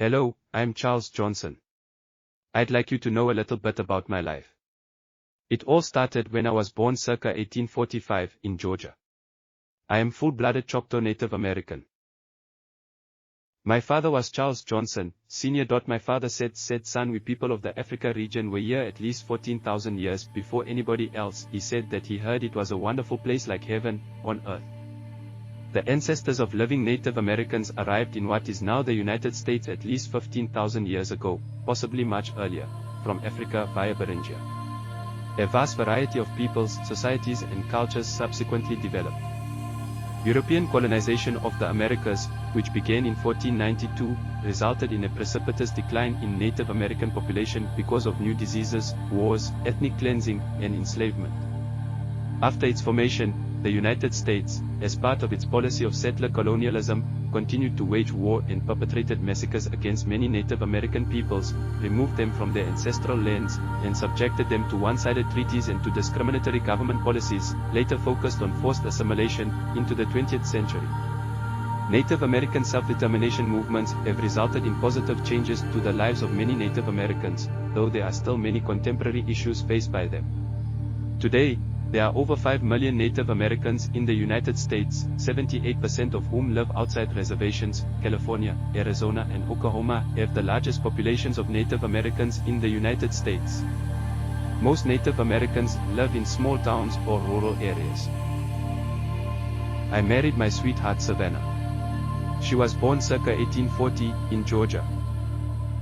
Hello, I'm Charles Johnson. I'd like you to know a little bit about my life. It all started when I was born circa 1845 in Georgia. I am full-blooded Choctaw Native American. My father was Charles Johnson, Sr. My father said, son, we people of the Africa region were here at least 14,000 years before anybody else. He said that he heard it was a wonderful place like heaven on earth. The ancestors of living Native Americans arrived in what is now the United States at least 15,000 years ago, possibly much earlier, from Africa via Beringia. A vast variety of peoples, societies and cultures subsequently developed. European colonization of the Americas, which began in 1492, resulted in a precipitous decline in Native American population because of new diseases, wars, ethnic cleansing, and enslavement. After its formation, the United States, as part of its policy of settler colonialism, continued to wage war and perpetrated massacres against many Native American peoples, removed them from their ancestral lands, and subjected them to one-sided treaties and to discriminatory government policies, later focused on forced assimilation, into the 20th century. Native American self-determination movements have resulted in positive changes to the lives of many Native Americans, though there are still many contemporary issues faced by them. Today, there are over 5 million Native Americans in the United States, 78% of whom live outside reservations. California, Arizona and Oklahoma have the largest populations of Native Americans in the United States. Most Native Americans live in small towns or rural areas. I married my sweetheart Savannah. She was born circa 1840 in Georgia.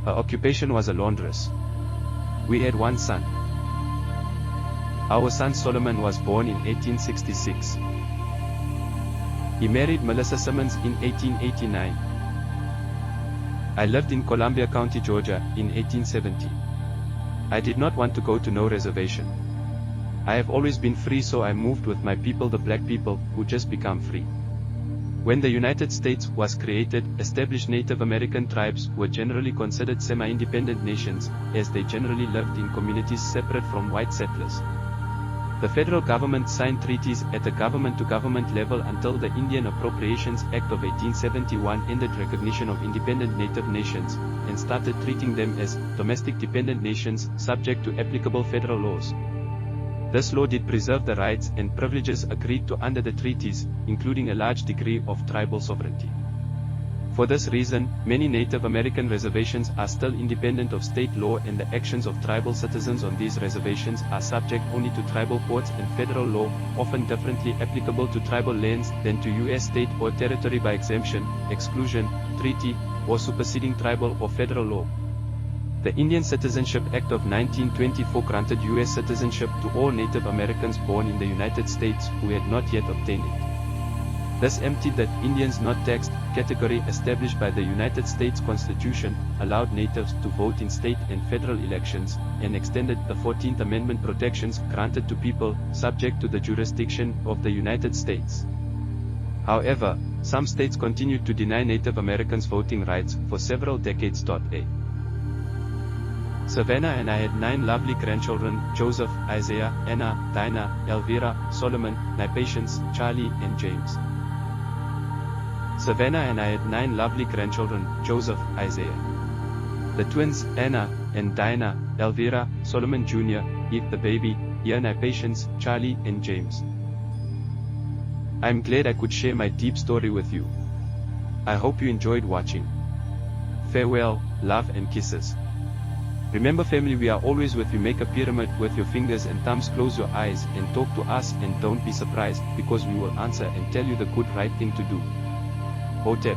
Her occupation was a laundress. We had one son. Our son Solomon was born in 1866. He married Melissa Simmons in 1889. I lived in Columbia County, Georgia, in 1870. I did not want to go to no reservation. I have always been free, so I moved with my people, the black people, who just become free. When the United States was created, established Native American tribes were generally considered semi-independent nations, as they generally lived in communities separate from white settlers. The federal government signed treaties at the government-to-government level until the Indian Appropriations Act of 1871 ended recognition of independent native nations, and started treating them as domestic dependent nations subject to applicable federal laws. This law did preserve the rights and privileges agreed to under the treaties, including a large degree of tribal sovereignty. For this reason, many Native American reservations are still independent of state law, and the actions of tribal citizens on these reservations are subject only to tribal courts and federal law, often differently applicable to tribal lands than to U.S. state or territory by exemption, exclusion, treaty, or superseding tribal or federal law. The Indian Citizenship Act of 1924 granted U.S. citizenship to all Native Americans born in the United States who had not yet obtained it. This emptied the Indians not taxed category established by the United States Constitution, allowed natives to vote in state and federal elections, and extended the 14th Amendment protections granted to people subject to the jurisdiction of the United States. However, some states continued to deny Native Americans voting rights for several decades. Savannah and I had 9 lovely grandchildren: Joseph, Isaiah, Anna, Dinah, Elvira, Solomon, Patience, Charlie and James. Savannah and I had 9 lovely grandchildren: Joseph, Isaiah. The twins, Anna and Dinah, Elvira, Solomon Jr., Eve the baby, Patience, Charlie and James. I'm glad I could share my deep story with you. I hope you enjoyed watching. Farewell, love and kisses. Remember family, we are always with you. Make a pyramid with your fingers and thumbs, close your eyes and talk to us, and don't be surprised, because we will answer and tell you the good right thing to do. Hotep.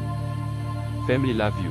Family, love you.